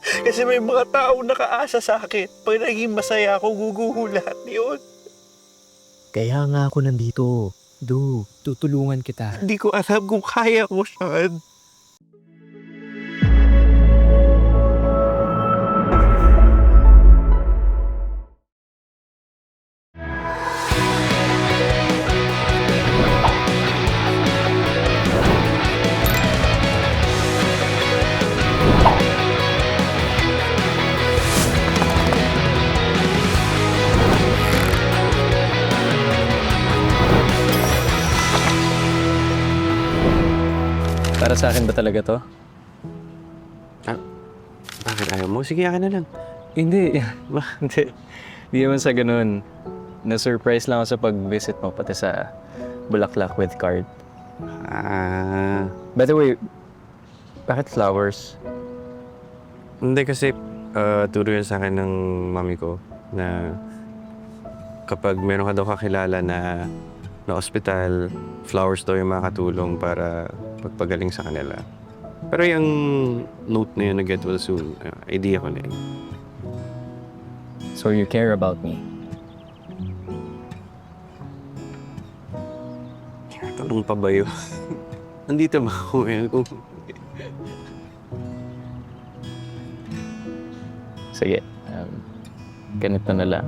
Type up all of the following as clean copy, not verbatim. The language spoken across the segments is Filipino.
Kasi may mga taong nakaasa sa akin. Pag naging masaya ako, guguho lahat yun. Kaya nga ako nandito. Tutulungan kita. Hindi ko alam kung kaya ko, Sean. Para sa akin ba talaga to? Bakit ayaw mo? Sige, akin na lang. Hindi. Hindi. Hindi naman sa ganun. Na-surprise lang ako sa pag-visit mo, pati sa Bulaklak with card. By the way, bakit flowers? Hindi kasi turo yan sa akin ng mami ko na kapag meron ka daw kakilala na ospital, flowers daw yung makatulong para pagpagaling sa kanila. Pero yung note na yun na get well soon, idea ko na yun. So you care about me? Tanong pa ba yun? Nandito ba ako eh? Sige. Ganito na lang.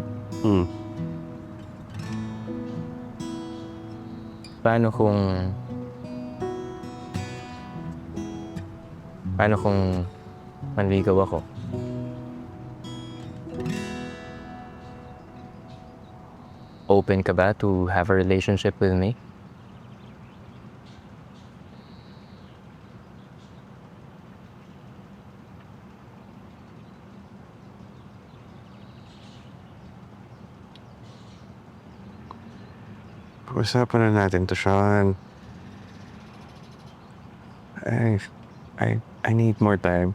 Paano kung manligaw ako? Open ka ba to have a relationship with me? Pag-usapan na natin to, Sean. I need more time.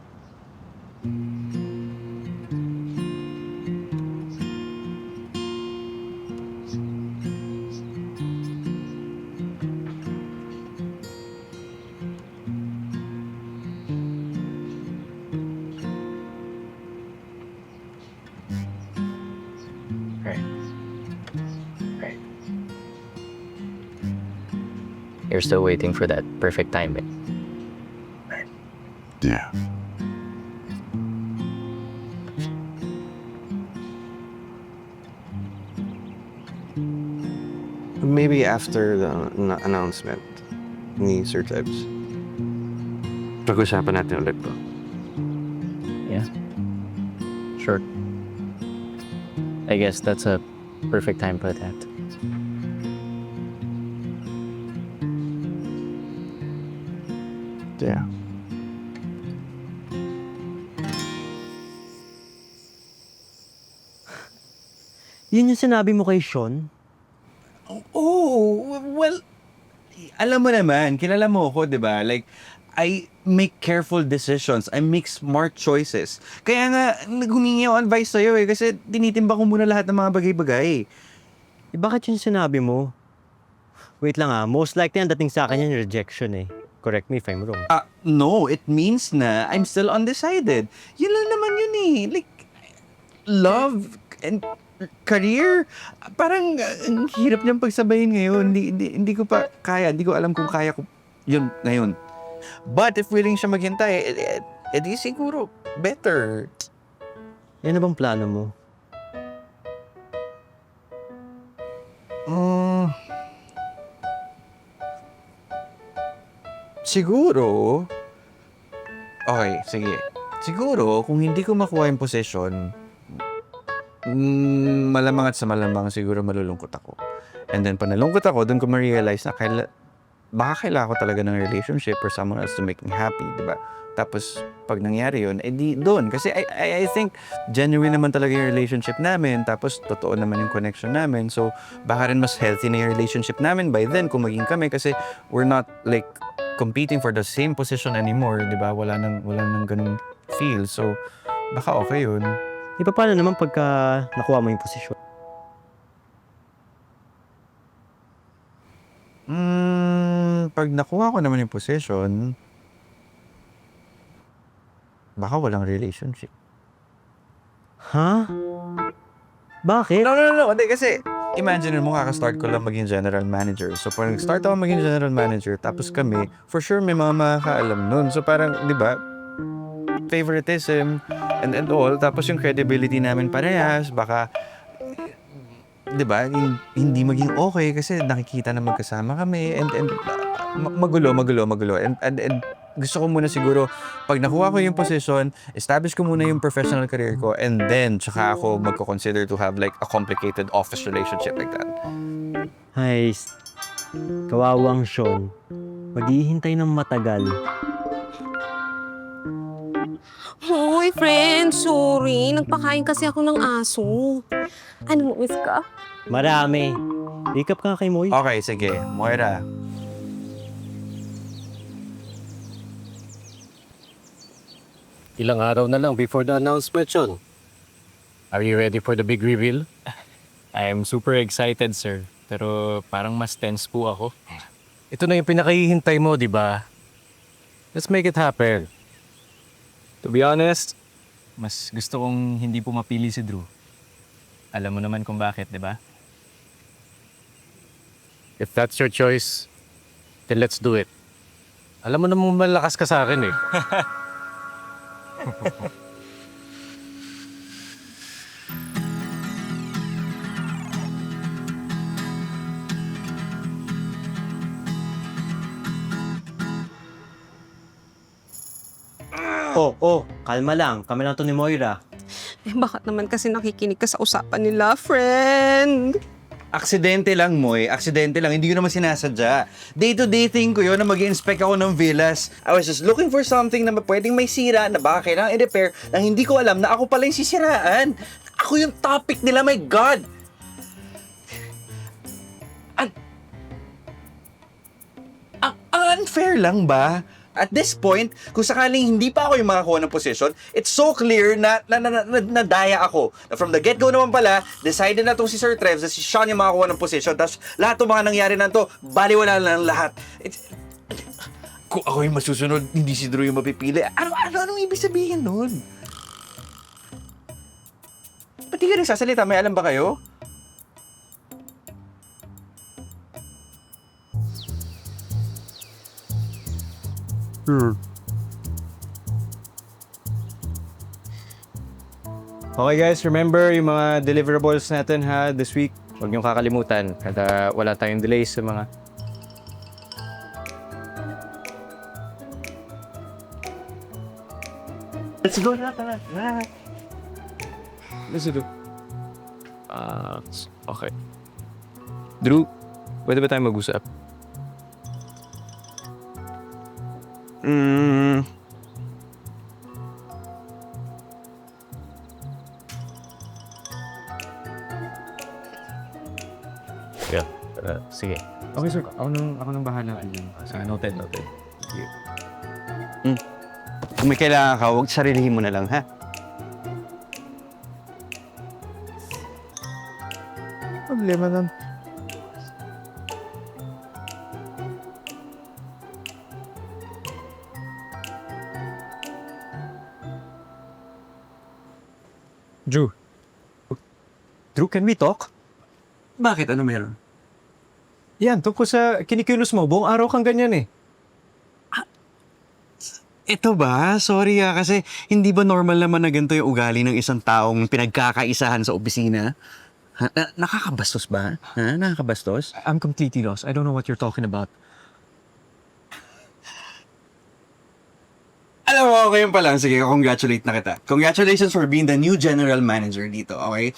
Right. You're still waiting for that perfect timing. Yeah. Maybe after the announcement ni Sir Tebs. Pag-usapan natin ulit to. Yeah. Sure. I guess that's a perfect time for that. Yeah. Yun yung sinabi mo kay Sean? Oh, well, alam mo naman, kilala mo ako, di ba? Like, I make careful decisions. I make smart choices. Kaya nga, humingi ako advice sa'yo eh, kasi tinitimba ko muna lahat ng mga bagay-bagay. Eh, bakit yung sinabi mo? Wait lang most likely ang dating sa akin yan rejection eh. Correct me if I'm wrong. No, it means na I'm still undecided. Yun lang naman yun eh. Like, love and career, parang ang hirap niyang pagsabayin ngayon. Hindi ko pa kaya. Hindi ko alam kung kaya ko yun ngayon. But if willing siya maghintay, edi siguro better. Yan na bang plano mo? Siguro, okay, sige. Siguro, kung hindi ko makuha yung position, malamang at sa malamang siguro malulungkot ako. And then, pag nalungkot ako, doon ko ma-realize na baka kailangan ko talaga ng relationship or someone else to make me happy, di ba? Tapos, pag nangyari yun, edi doon. Kasi I think, genuine naman talaga yung relationship namin. Tapos, totoo naman yung connection namin. So, baka rin mas healthy na yung relationship namin by then kung maging kami. Kasi, we're not like competing for the same position anymore, di ba? Wala nang ganung feel. So, baka okay yun. Di ba paano naman pagka nakuha mo yung posisyon? Pag nakuha ko naman yung position, baka walang relationship. Ha? Bakit? No. Hindi, kasi imagine mo, kaka-start ko lang maging general manager. So, pag nag-start ako maging general manager, tapos kami, for sure may mga makakaalam nun. So, parang, di ba, favoritism and all. Tapos yung credibility namin parehas, baka, di ba, hindi maging okay kasi nakikita na magkasama kami. And magulo. And gusto ko muna siguro, pag nakuha ko yung position, establish ko muna yung professional career ko, and then, tsaka ako magko-consider to have like a complicated office relationship like that. Ay, kawawang Sean. Maghihintay ng matagal. Hoy, friend, sorry. Nagpakain kasi ako ng aso. Ano, miss ka? Marami. Recap ka kay Moy. Okay, sige. Moira. Ilang araw na lang before the announcement yun. Are you ready for the big reveal? I am super excited, sir. Pero parang mas tense po ako. Ito na yung pinakahihintay mo, di ba? Let's make it happen. To be honest, mas gusto kong hindi po mapili si Drew. Alam mo naman kung bakit, di ba? If that's your choice, then let's do it. Alam mo namang malakas ka sa akin eh. Kalma lang. Kami lang to ni Moira. Eh, bakit naman kasi nakikinig ka sa usapan nila, friend? Aksidente lang, Moy. Aksidente lang. Hindi ko naman sinasadya. Day-to-day thing ko yun na mag-inspect ako ng villas. I was just looking for something na pwedeng may sira, na baka kailangan i-repair, na hindi ko alam na ako pala yung sisiraan. Ako yung topic nila, my God! Ang unfair lang ba? At this point, kung sakaling hindi pa ako yung makakuha ng position, it's so clear na nadaya ako. Na from the get-go naman pala, decided na itong si Sir Trevs na si Sean yung makakuha ng position. Tapos lahat ng mga nangyari na to, baliwala na lang lahat. Kung ako yung masusunod, hindi si Drew yung mapipili. Anong ibig sabihin nun? Ba't di ka rin sasalita? May alam ba kayo? Okay guys, remember yung mga deliverables natin ha this week. Huwag niyong kakalimutan kada wala tayong delays sa mga... Let's go na, tara. Let's do. Okay. Drew, pwede ba tayo mag-usap? Yeah. Sige. Okay sir, ako nang bahala. Noted. Kung may kailangan ka, huwag sarilihin mo na lang, ha? Problema nun. Drew, can we talk? Bakit? Ano meron? Yan, tungkol sa kinikilos mo. Buong araw kang ganyan eh. Ito ba? Sorry kasi hindi ba normal naman na ganito yung ugali ng isang taong pinagkakaisahan sa opisina? Nakakabastos ba? Nakakabastos? I'm completely lost. I don't know what you're talking about. Alam mo, okay yun pa lang. Sige, congratulate na kita. Congratulations for being the new general manager dito, okay?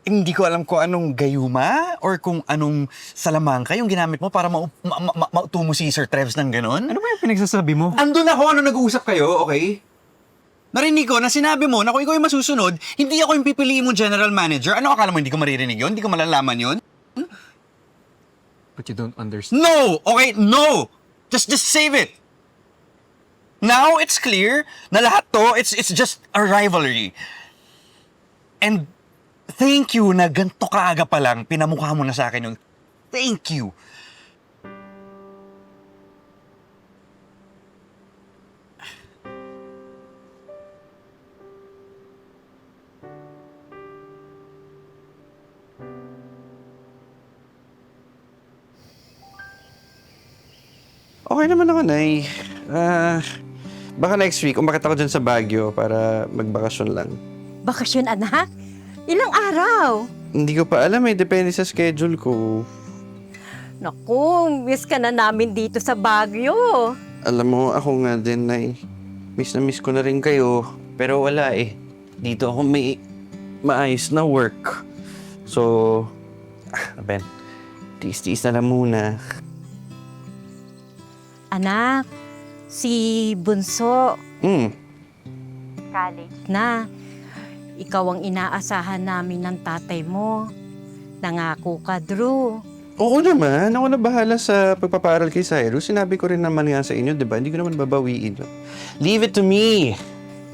Hindi ko alam kung anong gayuma or kung anong salamangka yung ginamit mo para mauto mo si Sir Trevs ng ganon. Ano ba yung pinagsasabi mo? Andun ako, ano nag-uusap kayo, okay? Narinig ko na sinabi mo na kung ikaw yung masusunod, hindi ako yung pipiliin mo general manager. Ano akala mo, hindi ko maririnig yun? Hindi ko malalaman yun? But you don't understand. No! Okay, no! Just save it! Now, it's clear na lahat to, it's just a rivalry. And thank you na ganito kaaga pa lang, pinamukha mo na sa akin yung thank you. Okay naman ako, Nay. Baka next week, umakit ako dyan sa Baguio para magbakasyon lang. Bakasyon, anak? Ilang araw? Hindi ko pa alam depende sa schedule ko. Naku, miss ka na namin dito sa Baguio. Alam mo, ako nga din, Nay. Miss na miss ko na rin kayo. Pero wala Dito ako may maayos na work. So, Ben, tiis-tiis na lang muna. Anak, si Bunso, Hmm, college na. Ikaw ang inaasahan namin ng tatay mo. Nangako ka, Drew. oo naman. Ako na bahala sa pagpapaaral kay Cyrus. Sinabi ko rin naman nga sa inyo, di ba? Hindi ko naman babawiin. Leave it to me!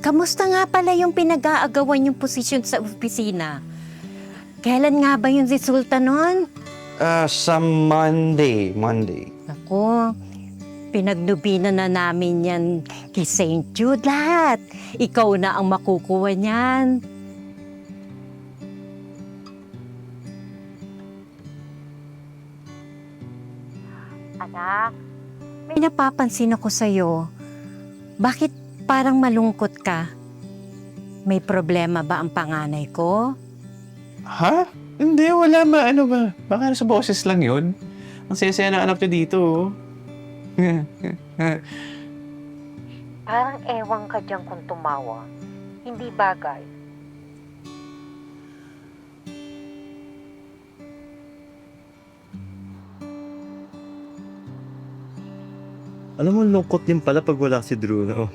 Kamusta nga pala yung pinag-aagawan yung posisyon sa opisina? Kailan nga ba yung resulta nun? Sa Monday. Ako, pinagnubina na namin yan kay St. Jude lahat. Ikaw na ang makukuha niyan. Anak, may napapansin ako sa'yo. Bakit parang malungkot ka? May problema ba ang panganay ko? Ha? Hindi, wala ba? Ano ba? Baka sa boses lang yun. Ang saya-saya ng anak niyo dito. Parang ewan ka dyan kung tumawa. Hindi bagay. Alam mo, lungkot din pala pag wala si Drew, no?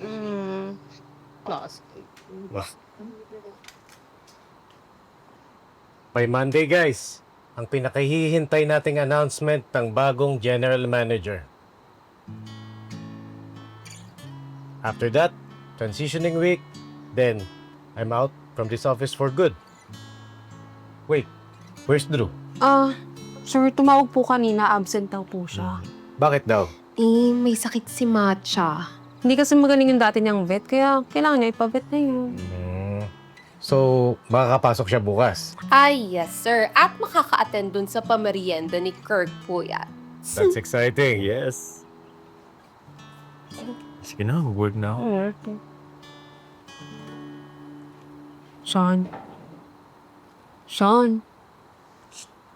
By Monday, guys, ang pinakahihintay nating announcement ng bagong general manager. After that, transitioning week, then I'm out from this office for good. Wait, where's Drew? Sir, tumawag po kanina. Absent daw po siya. Bakit daw? May sakit si Matcha. Hindi kasi magaling yung dati niyang vet, kaya kailangan niya ipa-vet na yun. So, makakapasok siya bukas. Ay, yes, sir. At makaka-attend dun sa pamerienda ni Kirk po yan. That's exciting. Yes. Sige na, work na ako. Sean. Sean.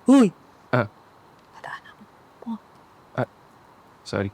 Uy! Sorry.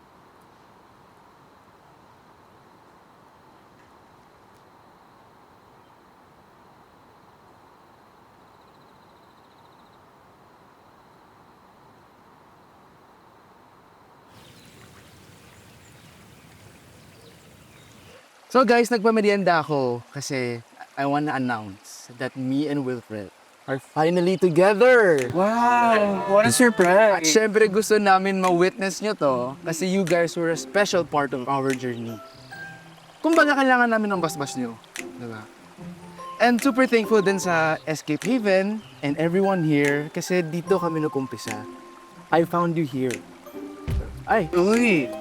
So guys, nagpamerienda ako kasi I wanna announce that me and Wilfred are finally together! Wow! What a surprise! At syempre gusto namin ma-witness nyo to kasi you guys were a special part of our journey. Kumbaga kailangan namin ng basbas nyo. Diba? And super thankful din sa Escape Haven and everyone here kasi dito kami nag-umpisa. I found you here. Ay! Uy!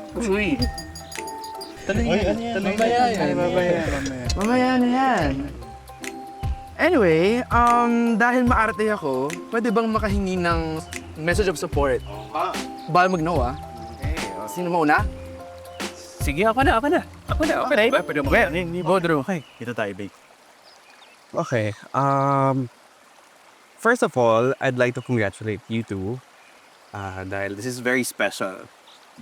Mamaya na yan. Anyway, dahil maarte ako, pwede bang makahingi ng message of support? Bawal mag-no, ah. Sino mauna? Sige, ako na. Okay. Pwede mo kaya? Ni Bodro. Okay, ito tayo, babe. Okay, first of all, I'd like to congratulate you two. Dahil this is very special.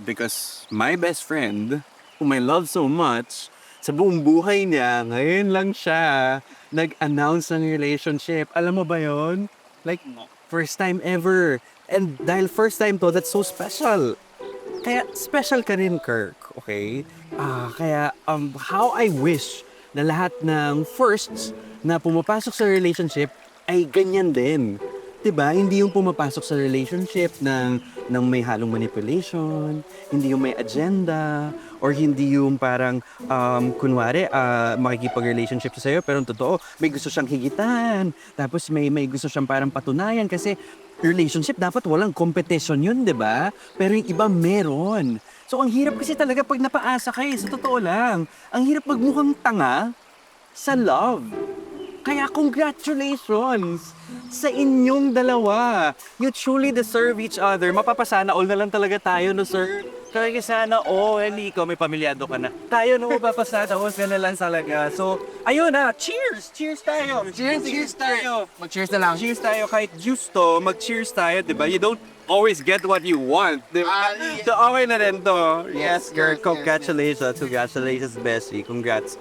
Because my best friend, whom I love so much, sa buong buhay niya, ngayon lang siya nag-announce ng relationship. Alam mo ba yon? Like, first time ever. And dahil first time to, that's so special. Kaya special ka rin, Kirk, okay? Kaya how I wish na lahat ng firsts na pumapasok sa relationship ay ganyan din. 'Di ba? Hindi yung pumapasok sa relationship ng may halong manipulation, hindi yung may agenda, or hindi yung parang kunwari makikipag-relationship siya sa'yo pero totoo may gusto siyang higitan, tapos may gusto siyang parang patunayan kasi relationship dapat walang competition yun, 'di ba? Pero yung iba meron. So ang hirap kasi talaga pag napaasa ka sa totoo lang. Ang hirap magmukhang tanga sa love. Kaya congratulations sa inyong dalawa. You truly deserve each other. Mapapasana all na lang talaga tayo, no, sir? Kaya sana, hindi ko, may pamilyado ka na. Tayo na mapapasada, ka na lang talaga. So, ayun na, cheers! Cheers tayo! Cheers tayo! Mag-cheers na lang. Cheers tayo kahit juice to, mag-cheers tayo, di ba? You don't always get what you want, di ba? So, okay na rin to. Yes, girl, congratulations. Congratulations, Bessie. Congrats.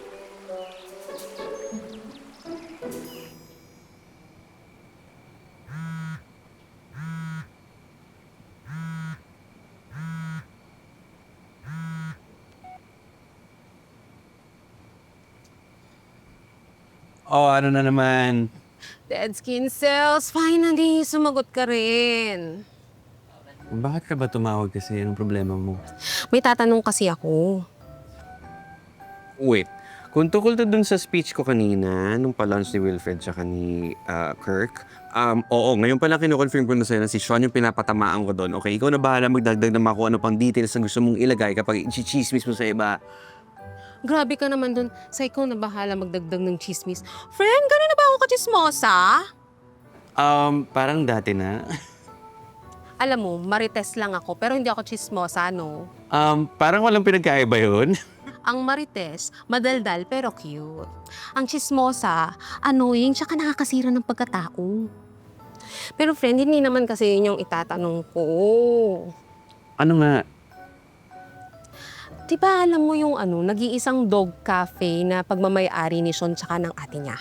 Oh, ano na naman? Dead skin cells, finally, sumagot ka rin. Bakit ka ba tumawag kasi? Anong problema mo? May tatanong kasi ako. Wait, kung tungkol to dun sa speech ko kanina, nung pa-launch ni Wilfred tsaka ni Kirk, oo, ngayon pala kino-confirm ko na sa'yo na si Sean yung pinapatamaan ko doon. Okay, ikaw na bahala magdagdag ng mga kung ano pang details na gusto mong ilagay kapag i-chismis mo sa iba. Grabe ka naman dun. Sa ikaw na bahala magdagdag ng chismis. Friend, gano'n na ba ako kachismosa? Parang dati na. Alam mo, marites lang ako, pero hindi ako chismosa, no? Parang walang pinagkaiba yun. Ang marites, madaldal pero cute. Ang chismosa, annoying, tsaka nakakasira ng pagkatao. Pero friend, hindi naman kasi yun yung itatanong ko. Ano nga? Di ba alam mo yung nag-iisang dog cafe na pagmamayari ni Sean tsaka ng ate niya?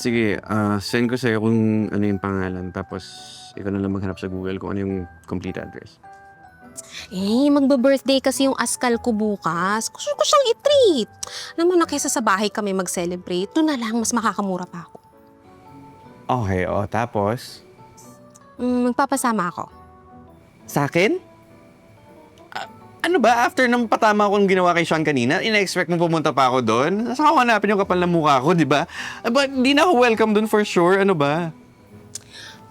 Sige, send ko sa'yo kung ano yung pangalan. Tapos, ikaw na lang maghanap sa Google kung ano yung complete address. Magbe-birthday kasi yung askal ko bukas. Gusto ko siyang i-treat. Alam mo na, kaysa sa bahay kami mag-celebrate, doon na lang, mas makakamura pa ako. Okay, tapos? Magpapasama ako. Sa akin? Ano ba, after nang patama akong ginawa kay Sean kanina, ina-expect mo pumunta pa ako doon? Saka ko hanapin yung kapal na mukha ko, di ba? But di na ako welcome doon for sure, ano ba?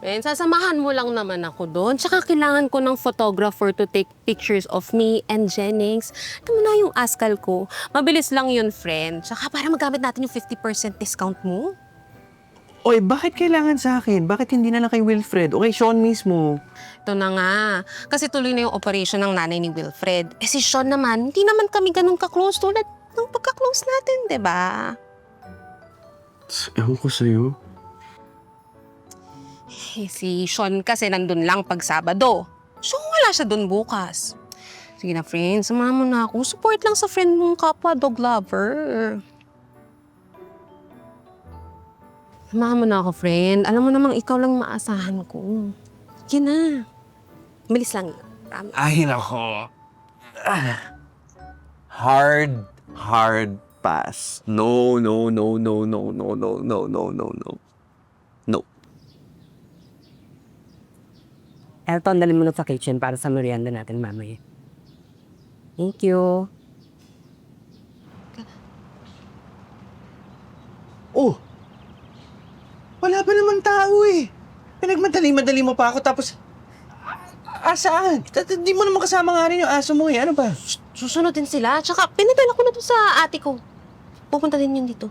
Friend, sasamahan mo lang naman ako doon. Tsaka kailangan ko ng photographer to take pictures of me and Jennings. Ito mo na yung askal ko. Mabilis lang yun, friend. Tsaka para magamit natin yung 50% discount mo. Oy, bakit kailangan sa akin? Bakit hindi na lang kay Wilfred o kay Sean mismo? Ito na nga. Kasi tuloy na yung operation ng nanay ni Wilfred. Si Sean naman, hindi naman kami ganun ka-close tulad ng pagka-close natin, di ba? Ewan ko sa'yo. Si Sean kasi nandun lang pag Sabado. So, wala siya dun bukas. Sige na, friend. Samahan mo na ako. Support lang sa friend mong kapwa dog lover. Samahan mo na ako, friend. Alam mo namang ikaw lang maasahan ko. Sige na. Bilis lang yun. Promise. Ay, nako. Hard pass. No. No. Elton, dalhin mo na sa kitchen para sa merienda natin mamaya. Thank you. Oh! Wala pa naman tao eh. Pinagmadali-madali mo pa ako tapos... Saan? Di mo naman kasama nga rin yung aso mo eh. Ano ba? Susunod din sila. Tsaka pinadala ko na to sa ate ko. Pupunta din yun dito.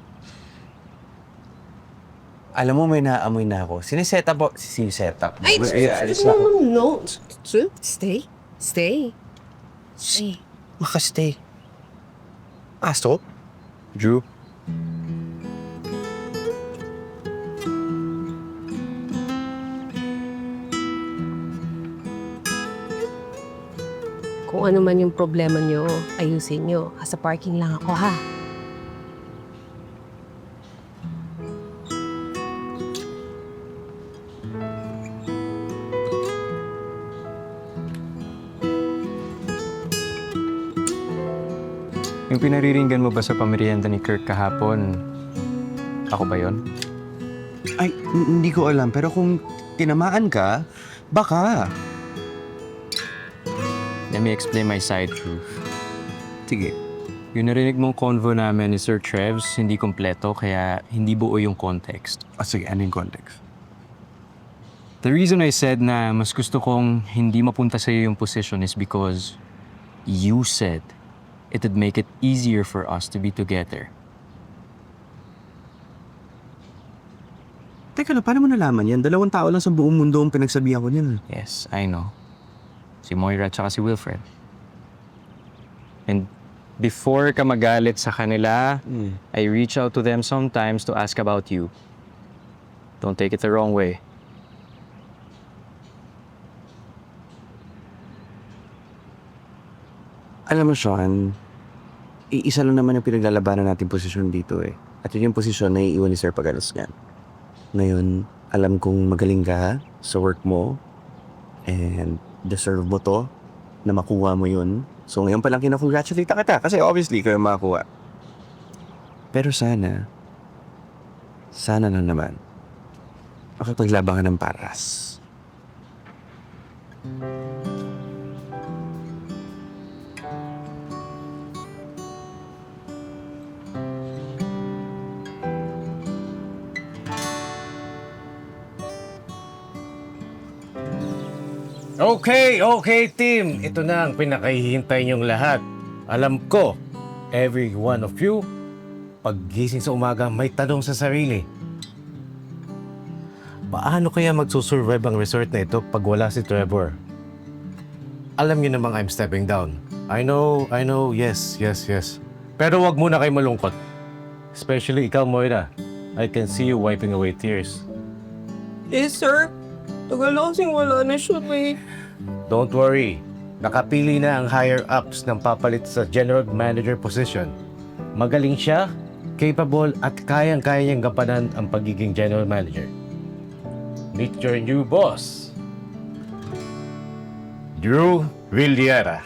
Alam mo, may naamoy na ako. Sineset up. Sineset up. Ay, alis na ako. no. Stay. Makastay. Aso? Drew, Kung ano man yung problema nyo, ayusin nyo. Sa parking lang ako, ha? Yung pinariringgan mo ba sa pamerienda ni Kirk kahapon, ako ba yon? Ay, hindi ko alam. Pero kung tinamaan ka, baka. Let me explain my side, Drew. Sige. Yung narinig mong convo namin ni Sir Trevs, hindi kompleto, kaya hindi buo yung context. Sige, ano yung context? The reason I said na mas gusto kong hindi mapunta sa'yo yung position is because you said it would make it easier for us to be together. Teka lang, paano mo nalaman yan? 2 tao lang sa buong mundo ang pinagsabihan ko niyan. Yes, I know. Si Moira at saka si Wilfred. And before ka magalit sa kanila, I reach out to them sometimes to ask about you. Don't take it the wrong way. Alam mo, Sean, iisa lang naman yung pinaglalabanan natin posisyon dito eh. At yun yung posisyon na iiwan ni Sir Pagalos niyan. Ngayon, alam kong magaling ka sa work mo and deserve mo to na makuha mo yun. So ngayon pa lang kinakongratulate kita kasi obviously kayo makakuha. Pero sana na naman, makapaglaban ka ng paras. Okay, team. Ito na ang pinakahihintay niyong lahat. Alam ko, every one of you, paggising sa umaga, may tanong sa sarili. Paano kaya magsusurvive ang resort na ito pag wala si Trevor? Alam niyo namang I'm stepping down. I know, yes. Pero wag muna kayo malungkot. Especially ikaw, Moira. I can see you wiping away tears. Yes, sir. Tagal na kasing wala na siya, eh. Don't worry. Nakapili na ang higher-ups ng papalit sa general manager position. Magaling siya, capable at kayang-kaya niyang gampanan ang pagiging general manager. Meet your new boss, Drew Villara.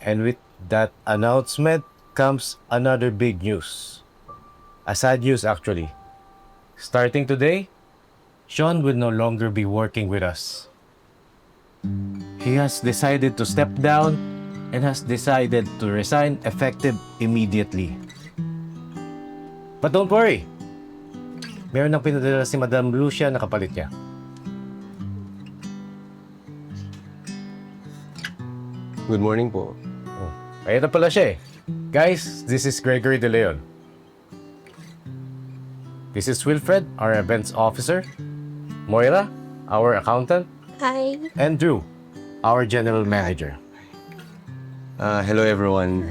And with that announcement comes another big news. A sad news, actually. Starting today, Sean will no longer be working with us. He has decided to step down and has decided to resign effective immediately. But don't worry. Meron nang pinadala si Madam Lucia na kapalit niya. Good morning po. Ayun na pala siya eh. Guys, this is Gregory De Leon. This is Wilfred, our events officer. Moira, our accountant. Hi. And Drew, our general manager. Hello everyone.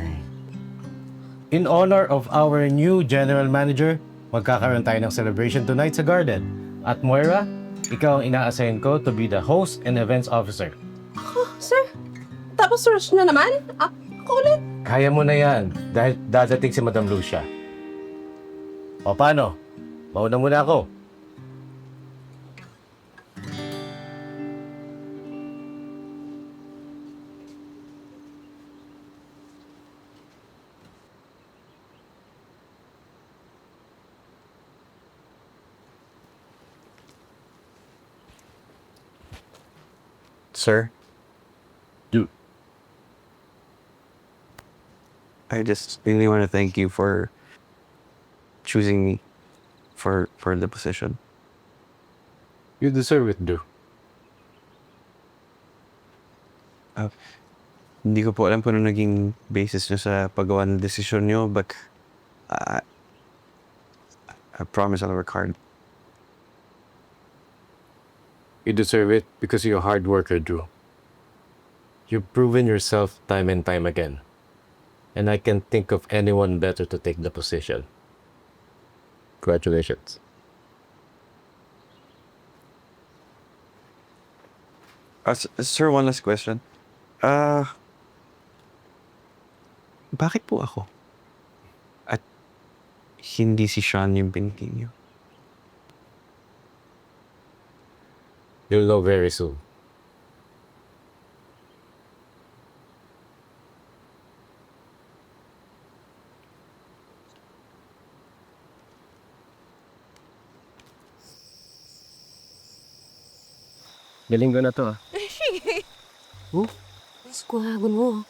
In honor of our new general manager, magkakaroon tayo ng celebration tonight sa garden. At Moira, ikaw ang ina-assign ko to be the host and events officer. Sir, tapos rush na naman? Ako ulit? Kaya mo na yan dahil dadating si Madam Lucia. O paano? Mauna muna ako. Sir? Do. I just really want to thank you for choosing me for the position. You deserve it, Drew. Hindi ko po alam kung ano naging basis nyo sa paggawa ng desisyon nyo, but I promise I'll work hard. You deserve it because you're a hard worker, Drew. You've proven yourself time and time again. And I can't think of anyone better to take the position. Congratulations. Sir, one last question. Bakit po ako? At hindi si Sean yung pinili niyo? You'll know very soon. Galing ko na to ah. Squagon mo.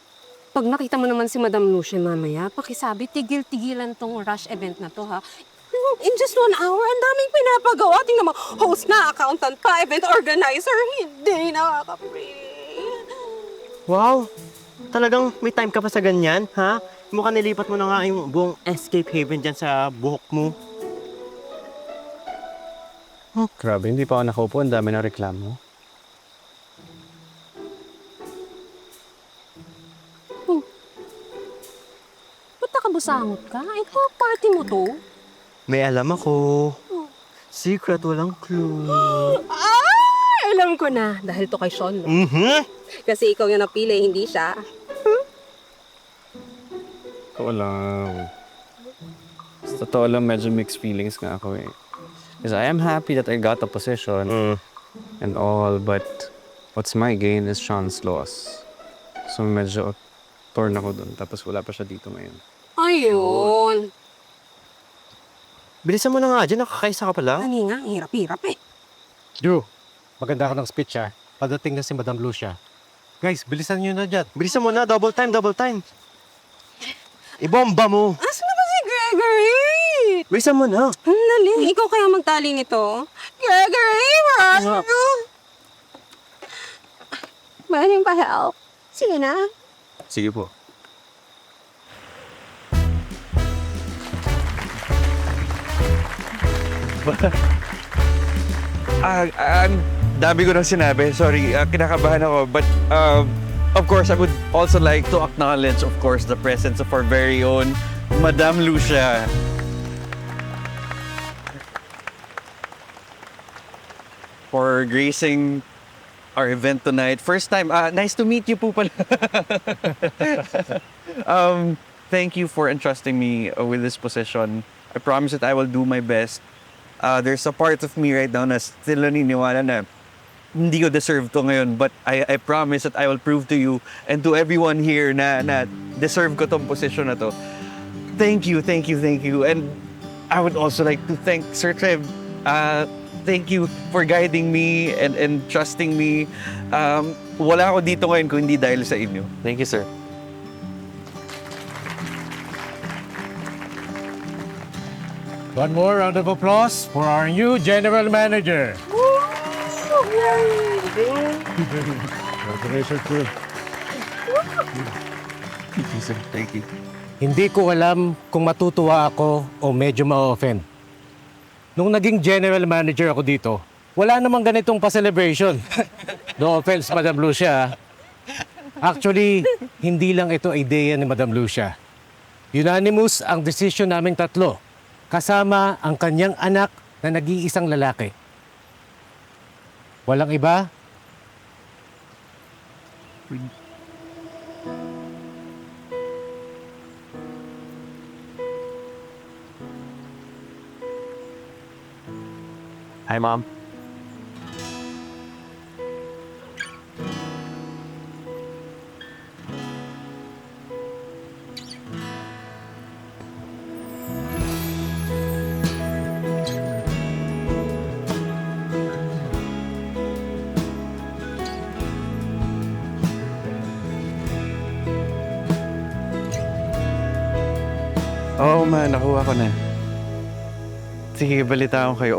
Pag nakita mo naman si Madam Lucia mamaya, pakisabi, tigil-tigilan tong rush event na to, ha? In just 1 hour, ang daming pinapagawa. Tingnan mo, host na, accountant pa, event organizer. Hindi nakaka-free. Wow! Talagang may time ka pa sa ganyan, ha? Mukhang nilipat mo na nga yung buong escape haven dyan sa buhok mo. Grabe, hindi pa ako nakaupo. Ang dami na reklamo. Ba't nakabusangot ka? Ikaw, party mo to? May alam ako. Secret, walang clue. Alam ko na. Dahil to kay Sean, no? Kasi ikaw yung napili, hindi siya. Totoo lang. Sa totoo lang, medyo mixed feelings nga ako eh. Because I am happy that I got a position and all, but what's my gain is Sean's loss. So medyo torn ako dun, tapos wala pa siya dito ngayon. Ayun. Bilisan mo na nga dyan, nakakaisa ka pa lang. Ani nga, ang hirap-hirap eh. Drew, maganda ka ng speech ha. Padating na si Madam Lucia. Guys, bilisan nyo na dyan. Bilisan mo na, double time, double time. Ibomba mo. Asan na ba si Gregory? Bilisan mo na. Dali, ikaw kaya magtali nito? Gregory, where are you? Pwede pa help? Sige na. Sige po. Ang dami ko nang sinabi. Sorry, kinakabahan ako. But, of course, I would also like to acknowledge, of course, the presence of our very own Madam Lucia. For gracing our event tonight. First time, nice to meet you po pala. Thank you for entrusting me with this position. I promise that I will do my best. There's a part of me right now na still naniniwala na hindi ko deserve to ngayon, but I promise that I will prove to you and to everyone here na deserve ko tong position na to. Thank you, thank you, thank you. And I would also like to thank Sir Trev. Thank you for guiding me and trusting me. Wala ako dito ngayon kung hindi dahil sa inyo. Thank you, sir. One more round of applause for our new General Manager. Congratulations, Drew. Thank you, sir. Thank you. Hindi ko alam kung matutuwa ako o medyo ma-offend. Nung naging general manager ako dito, wala namang ganitong pa-celebration. No offense, Madam Lucia. Actually, hindi lang ito idea ni Madam Lucia. Unanimous ang desisyon naming tatlo, kasama ang kanyang anak na nag-iisang lalaki. Walang iba? Hi, Mom. Oo, ma. Nakuha ko na. Sige, balita ko kayo.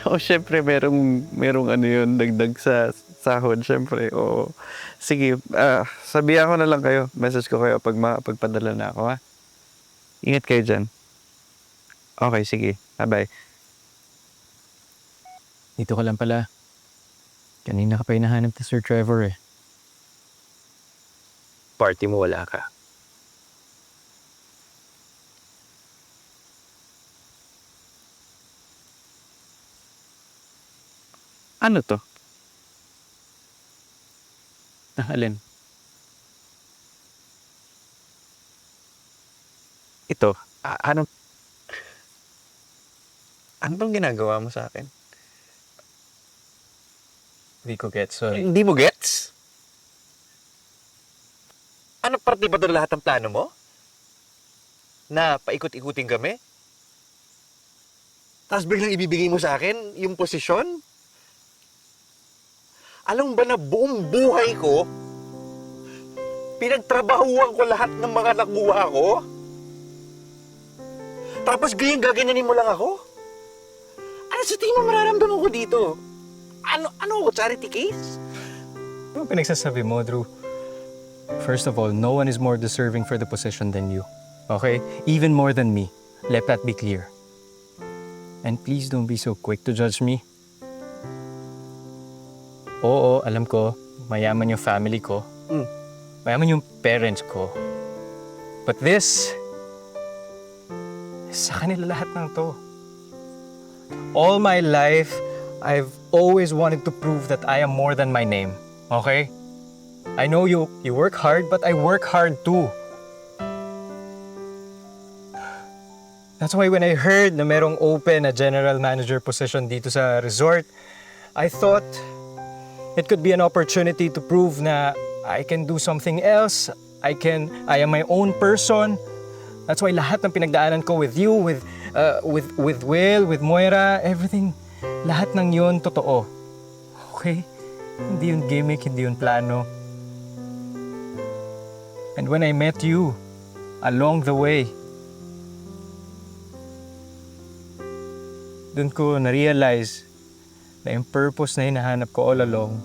Oh, syempre, merong ano yun, dagdag sa sahod, syempre. Oo. Sige, sabihan ko na lang kayo. Message ko kayo pagpadala na ako, ha? Ingat kayo dyan. Okay, sige. Bye-bye. Dito ka lang pala. Kanina ka pa hinahanap ni Sir Trevor eh. Party mo, wala ka. Ano to? Alin? Ito? Ano? Ano bang ginagawa mo sa akin? Hindi ko get, sorry. Hindi mo gets? Ano parte ba doon lahat ng plano mo? Na paikot-ikutin kami? Tapos biglang ibibigay mo sa akin yung posisyon? Alam ba na buong buhay ko, pinagtrabahuan ko lahat ng mga nakuha ko? Tapos gaganyanin mo lang ako? Ano sa tingin mo mararamdaman ko dito? Ano, charity case? Ano pinagsasabi mo, Drew? First of all, no one is more deserving for the position than you. Okay? Even more than me. Let that be clear. And please don't be so quick to judge me. Oo, alam ko, mayaman yung family ko. Mayaman yung parents ko. But this, sa kanila lahat ng to. All my life, I've always wanted to prove that I am more than my name. Okay? I know you work hard, but I work hard too. That's why when I heard na merong open na general manager position dito sa resort, I thought it could be an opportunity to prove na I can do something else. I am my own person. That's why lahat ng pinagdaanan ko with you, with Will, with Moira, everything, lahat ng yun totoo. Okay? Hindi yun gimmick, hindi yun plano. And when I met you, along the way, dun ko na-realize na yung purpose na hinahanap ko all along,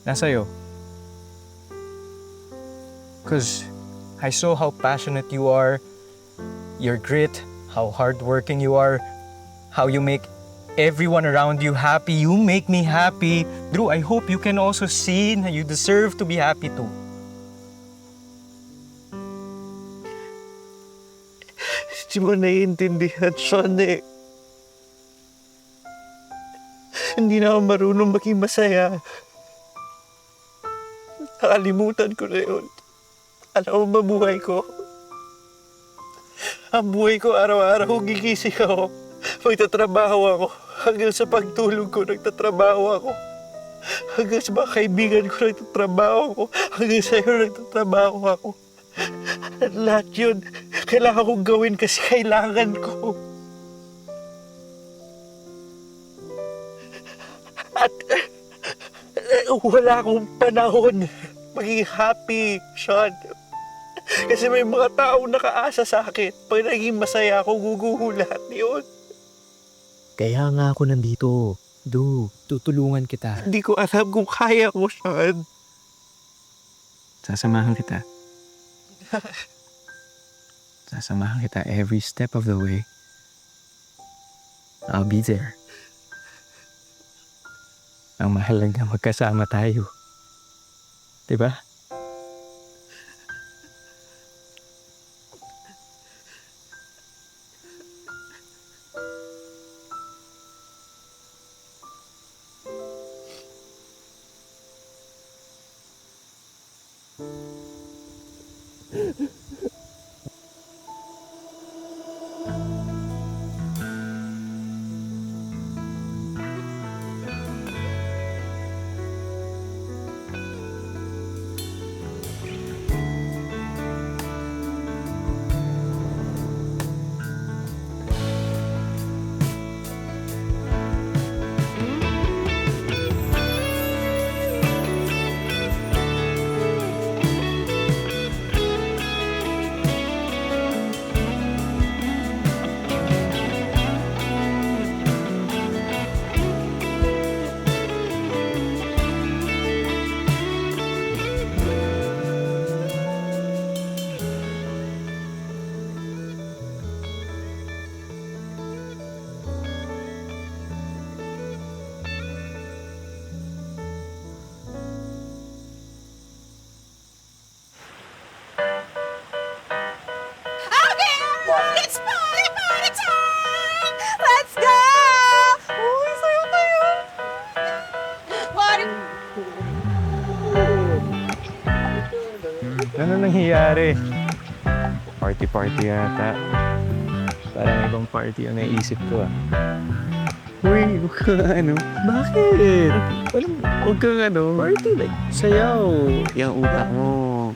nasa'yo. Because I saw how passionate you are, your grit, how hardworking you are, how you make everyone around you happy. You make me happy. Drew, I hope you can also see na you deserve to be happy too. Hindi mo naiintindihan, Sean eh. Hindi na ako marunong maging masaya. Nakalimutan ko na yun. Alam mo ba buhay ko? Ang buhay ko araw-araw gigising ako. Magtatrabaho ako. Hanggang sa pagtulog ko, nagtatrabaho ako. Hanggang sa mga kaibigan ko, nagtatrabaho ako. Hanggang sa'yo, nagtatrabaho ako. At lahat yun, kailangan kong gawin kasi kailangan ko. At wala akong panahon maging happy, Sean. Kasi may mga taong nakaasa sa akin. Pag naging masaya ako, guguhulat yun. Kaya nga ako nandito. Tutulungan kita. Hindi ko alam kung kaya ko, Sean. Sasamahan kita. Sasamahan kita every step of the way. I'll be there. Ang mahalaga magkasama tayo. Diba? Ano nangyayari? Party-party yata. Parang ibang party ang naisip ko ah. Uy, huwag ka Bakit? Huwag kang Party like sayaw. Yung utak mo.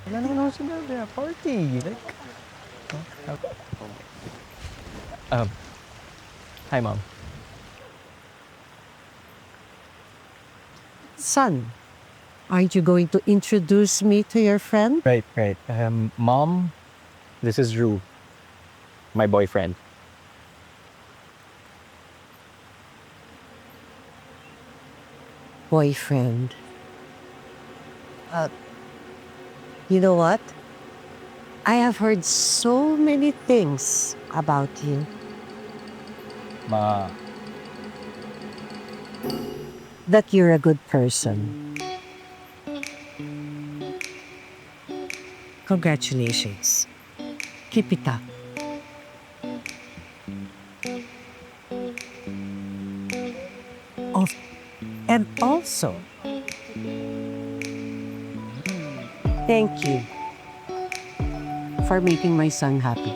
Wala naman ako sinabi ah. Party. Like... Hi, Mom. Son, aren't you going to introduce me to your friend? Right. Mom, this is Drew. My boyfriend. Boyfriend. You know what? I have heard so many things about you. Ma, That you're a good person. Congratulations. Keep it up. And also, thank you for making my son happy.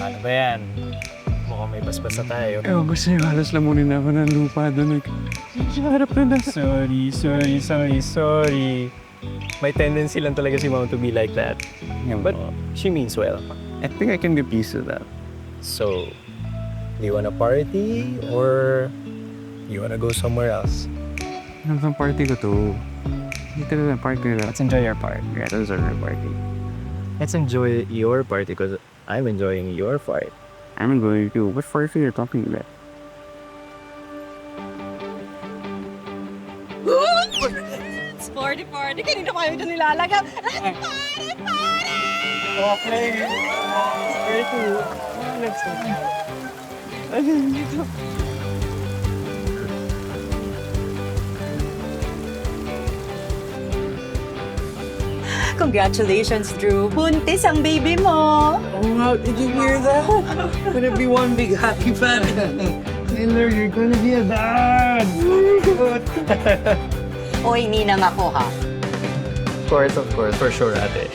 ano ba yan? Mukhang may basbas na tayo. Ewan ko sa'yo, halos lamunin na ako ng lupa doon. Harap na Sorry. May tendency lang talaga si Mom to be like that. But she means well. I think I can get used to that. So, do you wanna party or you wanna go somewhere else? Ano ang party ko to? Dito na party na. Let's enjoy our part. Yeah, those are the party. Let's enjoy your party because I'm enjoying your part. I'm going to. What party are you talking about? Party! Kanina kayo dyan nilalagap. Congratulations, Drew. Buntis ang baby mo. Oh wow, did you hear that? Gonna be one big happy family. Taylor, you're gonna be a dad! Oy, ninang ako ha. Of course, for sure, ate.